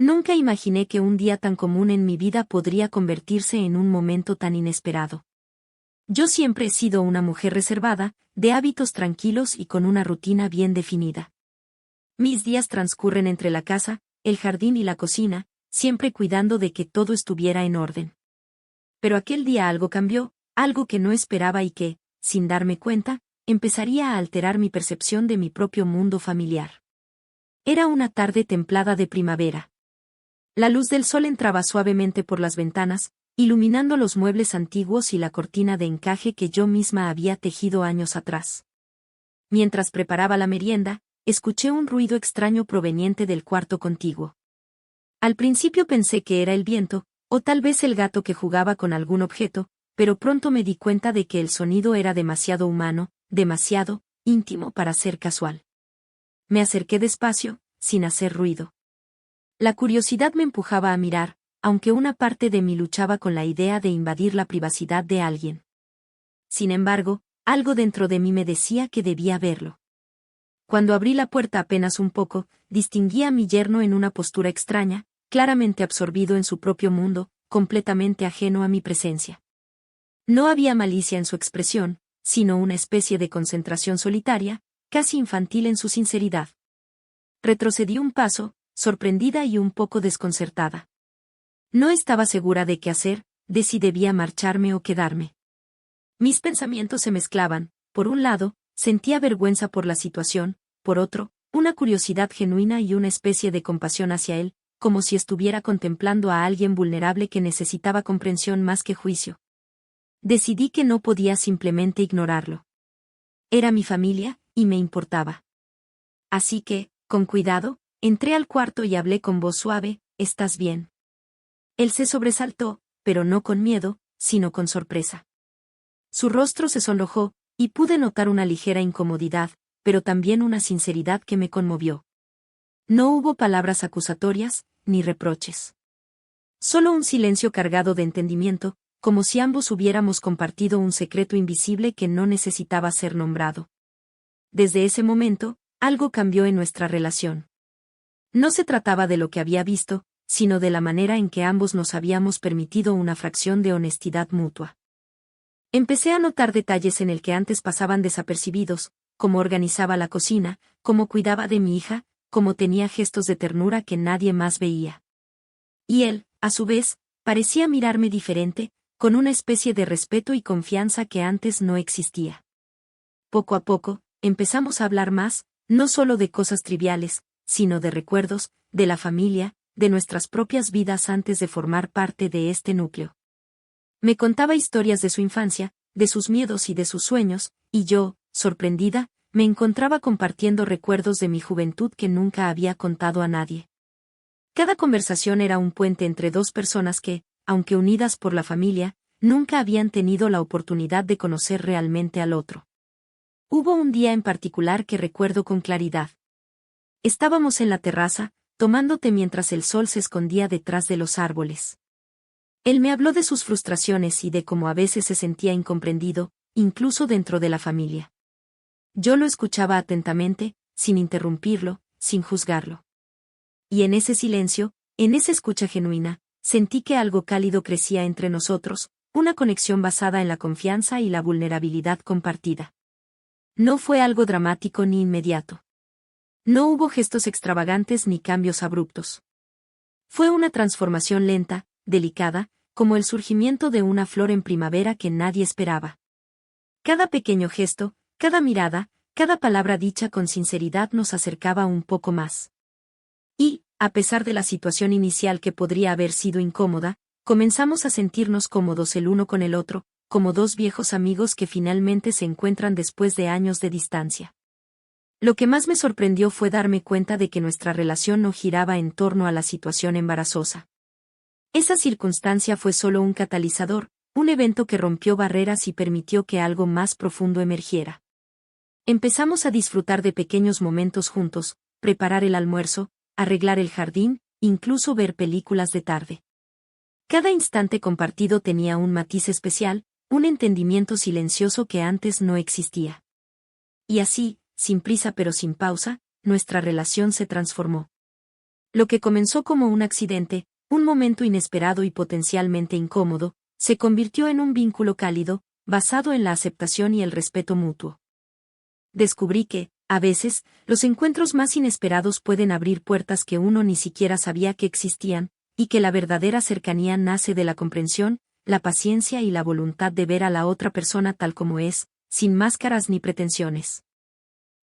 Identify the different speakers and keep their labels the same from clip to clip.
Speaker 1: Nunca imaginé que un día tan común en mi vida podría convertirse en un momento tan inesperado. Yo siempre he sido una mujer reservada, de hábitos tranquilos y con una rutina bien definida. Mis días transcurren entre la casa, el jardín y la cocina, siempre cuidando de que todo estuviera en orden. Pero aquel día algo cambió, algo que no esperaba y que, sin darme cuenta, empezaría a alterar mi percepción de mi propio mundo familiar. Era una tarde templada de primavera. La luz del sol entraba suavemente por las ventanas, iluminando los muebles antiguos y la cortina de encaje que yo misma había tejido años atrás. Mientras preparaba la merienda, escuché un ruido extraño proveniente del cuarto contiguo. Al principio pensé que era el viento, o tal vez el gato que jugaba con algún objeto, pero pronto me di cuenta de que el sonido era demasiado humano, demasiado íntimo para ser casual. Me acerqué despacio, sin hacer ruido. La curiosidad me empujaba a mirar, aunque una parte de mí luchaba con la idea de invadir la privacidad de alguien. Sin embargo, algo dentro de mí me decía que debía verlo. Cuando abrí la puerta apenas un poco, distinguí a mi yerno en una postura extraña, claramente absorbido en su propio mundo, completamente ajeno a mi presencia. No había malicia en su expresión, sino una especie de concentración solitaria, casi infantil en su sinceridad. Retrocedí un paso, sorprendida y un poco desconcertada. No estaba segura de qué hacer, de si debía marcharme o quedarme. Mis pensamientos se mezclaban, por un lado, sentía vergüenza por la situación, por otro, una curiosidad genuina y una especie de compasión hacia él, como si estuviera contemplando a alguien vulnerable que necesitaba comprensión más que juicio. Decidí que no podía simplemente ignorarlo. Era mi familia, y me importaba. Así que, con cuidado, entré al cuarto y hablé con voz suave, ¿estás bien? Él se sobresaltó, pero no con miedo, sino con sorpresa. Su rostro se sonrojó, y pude notar una ligera incomodidad, pero también una sinceridad que me conmovió. No hubo palabras acusatorias, ni reproches. Solo un silencio cargado de entendimiento, como si ambos hubiéramos compartido un secreto invisible que no necesitaba ser nombrado. Desde ese momento, algo cambió en nuestra relación. No se trataba de lo que había visto, sino de la manera en que ambos nos habíamos permitido una fracción de honestidad mutua. Empecé a notar detalles en el que antes pasaban desapercibidos, cómo organizaba la cocina, cómo cuidaba de mi hija, cómo tenía gestos de ternura que nadie más veía. Y él, a su vez, parecía mirarme diferente, con una especie de respeto y confianza que antes no existía. Poco a poco, empezamos a hablar más, no solo de cosas triviales, sino de recuerdos, de la familia, de nuestras propias vidas antes de formar parte de este núcleo. Me contaba historias de su infancia, de sus miedos y de sus sueños, y yo, sorprendida, me encontraba compartiendo recuerdos de mi juventud que nunca había contado a nadie. Cada conversación era un puente entre dos personas que, aunque unidas por la familia, nunca habían tenido la oportunidad de conocer realmente al otro. Hubo un día en particular que recuerdo con claridad. Estábamos en la terraza, tomando té mientras el sol se escondía detrás de los árboles. Él me habló de sus frustraciones y de cómo a veces se sentía incomprendido, incluso dentro de la familia. Yo lo escuchaba atentamente, sin interrumpirlo, sin juzgarlo. Y en ese silencio, en esa escucha genuina, sentí que algo cálido crecía entre nosotros, una conexión basada en la confianza y la vulnerabilidad compartida. No fue algo dramático ni inmediato. No hubo gestos extravagantes ni cambios abruptos. Fue una transformación lenta, delicada, como el surgimiento de una flor en primavera que nadie esperaba. Cada pequeño gesto, cada mirada, cada palabra dicha con sinceridad nos acercaba un poco más. Y, a pesar de la situación inicial que podría haber sido incómoda, comenzamos a sentirnos cómodos el uno con el otro, como dos viejos amigos que finalmente se encuentran después de años de distancia. Lo que más me sorprendió fue darme cuenta de que nuestra relación no giraba en torno a la situación embarazosa. Esa circunstancia fue solo un catalizador, un evento que rompió barreras y permitió que algo más profundo emergiera. Empezamos a disfrutar de pequeños momentos juntos, preparar el almuerzo, arreglar el jardín, incluso ver películas de tarde. Cada instante compartido tenía un matiz especial, un entendimiento silencioso que antes no existía. Y así, sin prisa pero sin pausa, nuestra relación se transformó. Lo que comenzó como un accidente, un momento inesperado y potencialmente incómodo, se convirtió en un vínculo cálido, basado en la aceptación y el respeto mutuo. Descubrí que, a veces, los encuentros más inesperados pueden abrir puertas que uno ni siquiera sabía que existían, y que la verdadera cercanía nace de la comprensión, la paciencia y la voluntad de ver a la otra persona tal como es, sin máscaras ni pretensiones.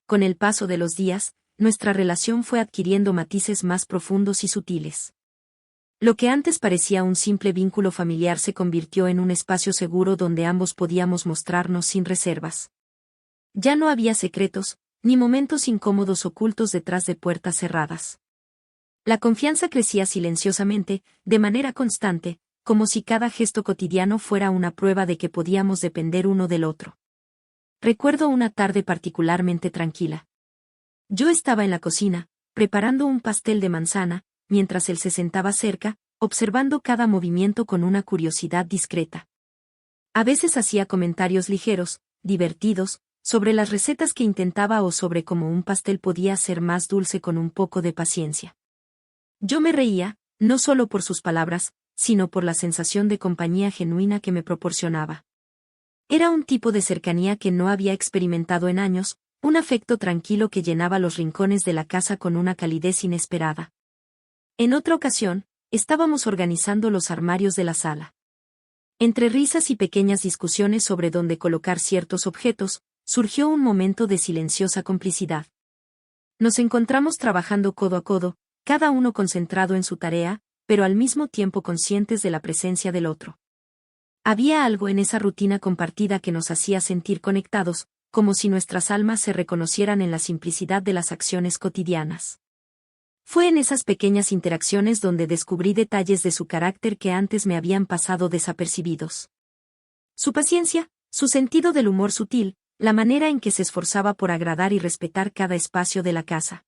Speaker 1: Con el paso de los días, nuestra relación fue adquiriendo matices más profundos y sutiles. Lo que antes parecía un simple vínculo familiar se convirtió en un espacio seguro donde ambos podíamos mostrarnos sin reservas. Ya no había secretos, ni momentos incómodos ocultos detrás de puertas cerradas. La confianza crecía silenciosamente, de manera constante, como si cada gesto cotidiano fuera una prueba de que podíamos depender uno del otro. Recuerdo una tarde particularmente tranquila. Yo estaba en la cocina, preparando un pastel de manzana, mientras él se sentaba cerca, observando cada movimiento con una curiosidad discreta. A veces hacía comentarios ligeros, divertidos, sobre las recetas que intentaba o sobre cómo un pastel podía ser más dulce con un poco de paciencia. Yo me reía, no solo por sus palabras, sino por la sensación de compañía genuina que me proporcionaba. Era un tipo de cercanía que no había experimentado en años, un afecto tranquilo que llenaba los rincones de la casa con una calidez inesperada. En otra ocasión, estábamos organizando los armarios de la sala. Entre risas y pequeñas discusiones sobre dónde colocar ciertos objetos, surgió un momento de silenciosa complicidad. Nos encontramos trabajando codo a codo, cada uno concentrado en su tarea, pero al mismo tiempo conscientes de la presencia del otro. Había algo en esa rutina compartida que nos hacía sentir conectados, como si nuestras almas se reconocieran en la simplicidad de las acciones cotidianas. Fue en esas pequeñas interacciones donde descubrí detalles de su carácter que antes me habían pasado desapercibidos. Su paciencia, su sentido del humor sutil, la manera en que se esforzaba por agradar y respetar cada espacio de la casa.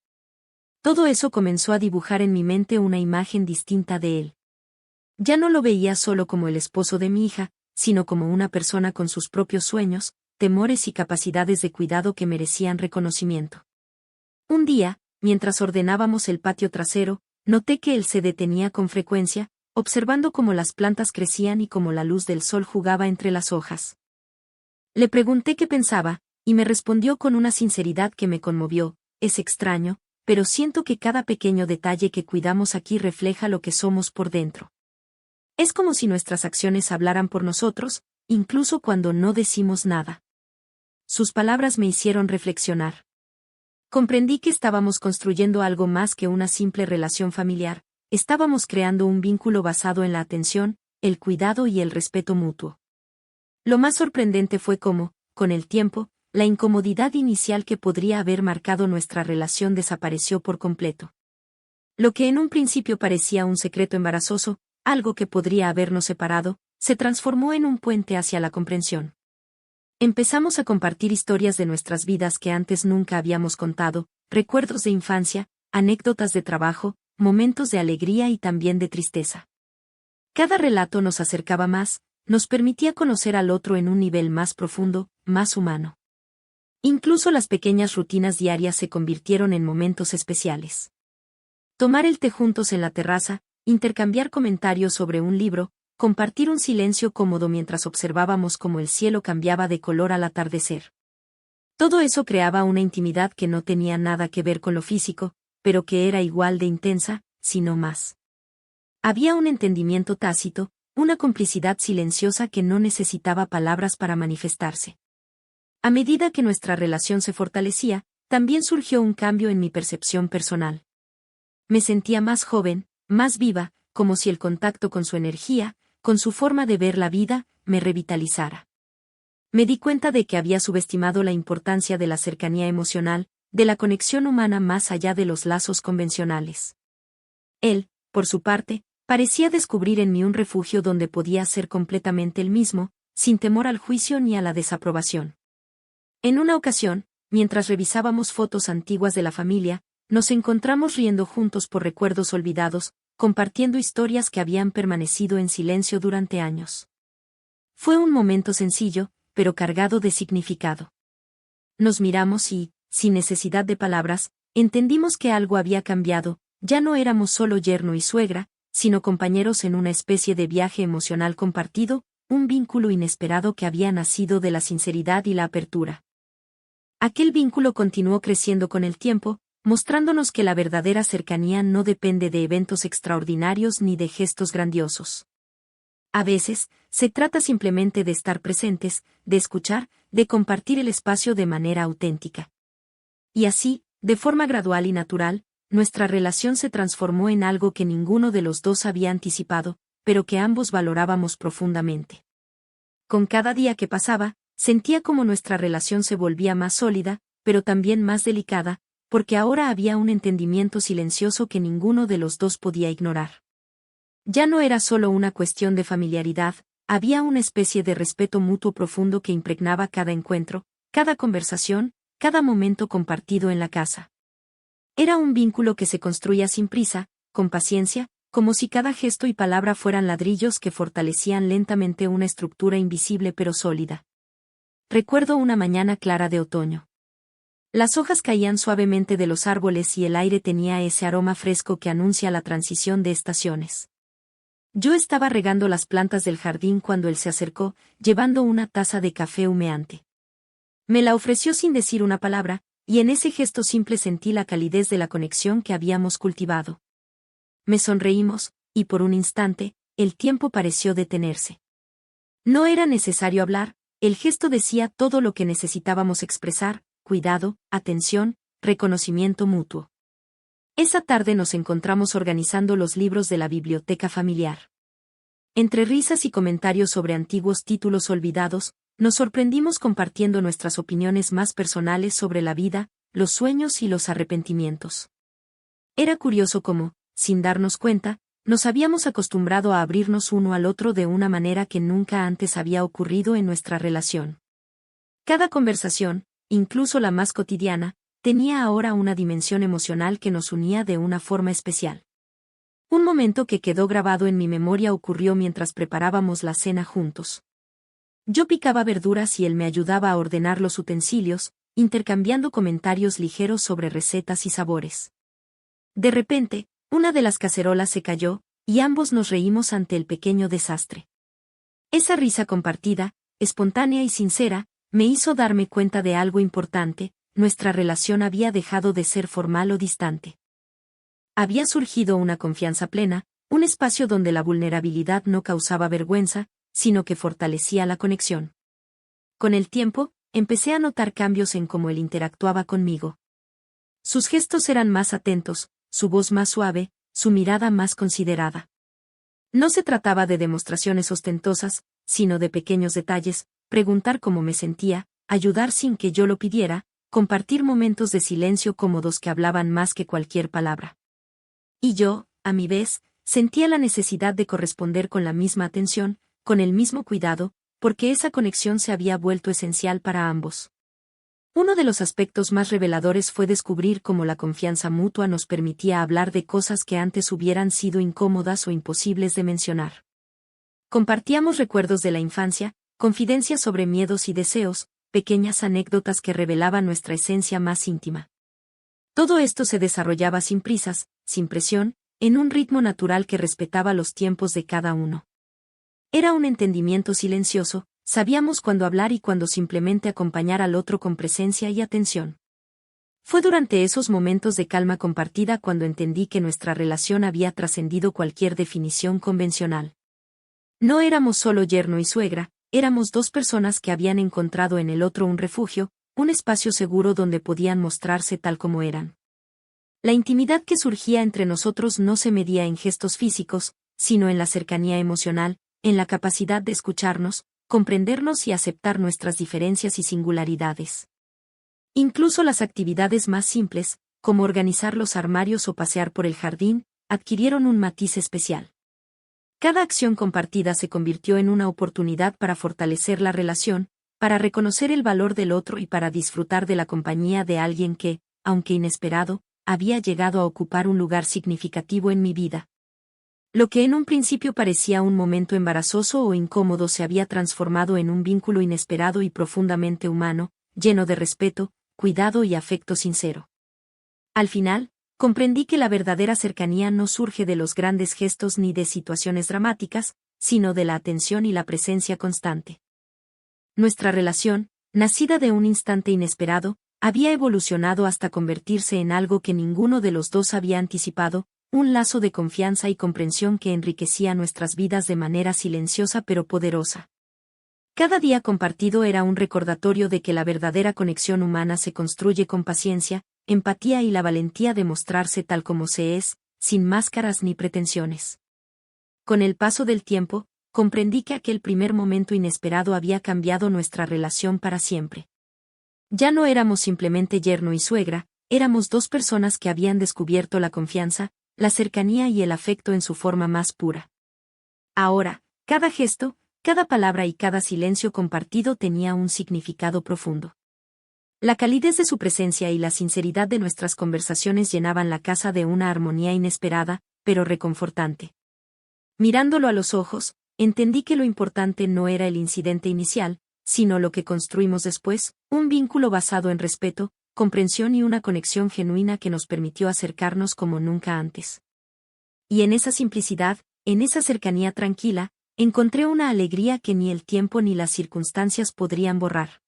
Speaker 1: Todo eso comenzó a dibujar en mi mente una imagen distinta de él. Ya no lo veía solo como el esposo de mi hija, sino como una persona con sus propios sueños, temores y capacidades de cuidado que merecían reconocimiento. Un día, mientras ordenábamos el patio trasero, noté que él se detenía con frecuencia, observando cómo las plantas crecían y cómo la luz del sol jugaba entre las hojas. Le pregunté qué pensaba, y me respondió con una sinceridad que me conmovió: es extraño, pero siento que cada pequeño detalle que cuidamos aquí refleja lo que somos por dentro. Es como si nuestras acciones hablaran por nosotros, incluso cuando no decimos nada. Sus palabras me hicieron reflexionar. Comprendí que estábamos construyendo algo más que una simple relación familiar, estábamos creando un vínculo basado en la atención, el cuidado y el respeto mutuo. Lo más sorprendente fue cómo, con el tiempo, la incomodidad inicial que podría haber marcado nuestra relación desapareció por completo. Lo que en un principio parecía un secreto embarazoso, algo que podría habernos separado, se transformó en un puente hacia la comprensión. Empezamos a compartir historias de nuestras vidas que antes nunca habíamos contado, recuerdos de infancia, anécdotas de trabajo, momentos de alegría y también de tristeza. Cada relato nos acercaba más, nos permitía conocer al otro en un nivel más profundo, más humano. Incluso las pequeñas rutinas diarias se convirtieron en momentos especiales. Tomar el té juntos en la terraza, intercambiar comentarios sobre un libro, compartir un silencio cómodo mientras observábamos cómo el cielo cambiaba de color al atardecer. Todo eso creaba una intimidad que no tenía nada que ver con lo físico, pero que era igual de intensa, si no más. Había un entendimiento tácito, una complicidad silenciosa que no necesitaba palabras para manifestarse. A medida que nuestra relación se fortalecía, también surgió un cambio en mi percepción personal. Me sentía más joven, más viva, como si el contacto con su energía, con su forma de ver la vida, me revitalizara. Me di cuenta de que había subestimado la importancia de la cercanía emocional, de la conexión humana más allá de los lazos convencionales. Él, por su parte, parecía descubrir en mí un refugio donde podía ser completamente el mismo, sin temor al juicio ni a la desaprobación. En una ocasión, mientras revisábamos fotos antiguas de la familia, nos encontramos riendo juntos por recuerdos olvidados, compartiendo historias que habían permanecido en silencio durante años. Fue un momento sencillo, pero cargado de significado. Nos miramos y, sin necesidad de palabras, entendimos que algo había cambiado, Ya no éramos solo yerno y suegra, sino compañeros en una especie de viaje emocional compartido, un vínculo inesperado que había nacido de la sinceridad y la apertura. Aquel vínculo continuó creciendo con el tiempo, mostrándonos que la verdadera cercanía no depende de eventos extraordinarios ni de gestos grandiosos. A veces, se trata simplemente de estar presentes, de escuchar, de compartir el espacio de manera auténtica. Y así, de forma gradual y natural, nuestra relación se transformó en algo que ninguno de los dos había anticipado, pero que ambos valorábamos profundamente. Con cada día que pasaba, sentía como nuestra relación se volvía más sólida, pero también más delicada, porque ahora había un entendimiento silencioso que ninguno de los dos podía ignorar. Ya no era solo una cuestión de familiaridad, había una especie de respeto mutuo profundo que impregnaba cada encuentro, cada conversación, cada momento compartido en la casa. Era un vínculo que se construía sin prisa, con paciencia, como si cada gesto y palabra fueran ladrillos que fortalecían lentamente una estructura invisible pero sólida. Recuerdo una mañana clara de otoño. Las hojas caían suavemente de los árboles y el aire tenía ese aroma fresco que anuncia la transición de estaciones. Yo estaba regando las plantas del jardín cuando él se acercó, llevando una taza de café humeante. Me la ofreció sin decir una palabra, y en ese gesto simple sentí la calidez de la conexión que habíamos cultivado. Me sonreímos, y por un instante, el tiempo pareció detenerse. No era necesario hablar, el gesto decía todo lo que necesitábamos expresar: cuidado, atención, reconocimiento mutuo. Esa tarde nos encontramos organizando los libros de la biblioteca familiar. Entre risas y comentarios sobre antiguos títulos olvidados, nos sorprendimos compartiendo nuestras opiniones más personales sobre la vida, los sueños y los arrepentimientos. Era curioso cómo, sin darnos cuenta, nos habíamos acostumbrado a abrirnos uno al otro de una manera que nunca antes había ocurrido en nuestra relación. Cada conversación, incluso la más cotidiana, tenía ahora una dimensión emocional que nos unía de una forma especial. Un momento que quedó grabado en mi memoria ocurrió mientras preparábamos la cena juntos. Yo picaba verduras y él me ayudaba a ordenar los utensilios, intercambiando comentarios ligeros sobre recetas y sabores. De repente, una de las cacerolas se cayó, y ambos nos reímos ante el pequeño desastre. Esa risa compartida, espontánea y sincera, me hizo darme cuenta de algo importante: nuestra relación había dejado de ser formal o distante. Había surgido una confianza plena, un espacio donde la vulnerabilidad no causaba vergüenza, sino que fortalecía la conexión. Con el tiempo, empecé a notar cambios en cómo él interactuaba conmigo. Sus gestos eran más atentos, su voz más suave, su mirada más considerada. No se trataba de demostraciones ostentosas, sino de pequeños detalles: preguntar cómo me sentía, ayudar sin que yo lo pidiera, compartir momentos de silencio cómodos que hablaban más que cualquier palabra. Y yo, a mi vez, sentía la necesidad de corresponder con la misma atención, con el mismo cuidado, porque esa conexión se había vuelto esencial para ambos. Uno de los aspectos más reveladores fue descubrir cómo la confianza mutua nos permitía hablar de cosas que antes hubieran sido incómodas o imposibles de mencionar. Compartíamos recuerdos de la infancia, confidencias sobre miedos y deseos, pequeñas anécdotas que revelaban nuestra esencia más íntima. Todo esto se desarrollaba sin prisas, sin presión, en un ritmo natural que respetaba los tiempos de cada uno. Era un entendimiento silencioso, sabíamos cuándo hablar y cuándo simplemente acompañar al otro con presencia y atención. Fue durante esos momentos de calma compartida cuando entendí que nuestra relación había trascendido cualquier definición convencional. No éramos solo yerno y suegra, éramos dos personas que habían encontrado en el otro un refugio, un espacio seguro donde podían mostrarse tal como eran. La intimidad que surgía entre nosotros no se medía en gestos físicos, sino en la cercanía emocional, en la capacidad de escucharnos, comprendernos y aceptar nuestras diferencias y singularidades. Incluso las actividades más simples, como organizar los armarios o pasear por el jardín, adquirieron un matiz especial. Cada acción compartida se convirtió en una oportunidad para fortalecer la relación, para reconocer el valor del otro y para disfrutar de la compañía de alguien que, aunque inesperado, había llegado a ocupar un lugar significativo en mi vida. Lo que en un principio parecía un momento embarazoso o incómodo se había transformado en un vínculo inesperado y profundamente humano, lleno de respeto, cuidado y afecto sincero. Al final, comprendí que la verdadera cercanía no surge de los grandes gestos ni de situaciones dramáticas, sino de la atención y la presencia constante. Nuestra relación, nacida de un instante inesperado, había evolucionado hasta convertirse en algo que ninguno de los dos había anticipado, un lazo de confianza y comprensión que enriquecía nuestras vidas de manera silenciosa pero poderosa. Cada día compartido era un recordatorio de que la verdadera conexión humana se construye con paciencia, empatía y la valentía de mostrarse tal como se es, sin máscaras ni pretensiones. Con el paso del tiempo, comprendí que aquel primer momento inesperado había cambiado nuestra relación para siempre. Ya no éramos simplemente yerno y suegra, éramos dos personas que habían descubierto la confianza, la cercanía y el afecto en su forma más pura. Ahora, cada gesto, cada palabra y cada silencio compartido tenía un significado profundo. La calidez de su presencia y la sinceridad de nuestras conversaciones llenaban la casa de una armonía inesperada, pero reconfortante. Mirándolo a los ojos, entendí que lo importante no era el incidente inicial, sino lo que construimos después, un vínculo basado en respeto, comprensión y una conexión genuina que nos permitió acercarnos como nunca antes. Y en esa simplicidad, en esa cercanía tranquila, encontré una alegría que ni el tiempo ni las circunstancias podrían borrar.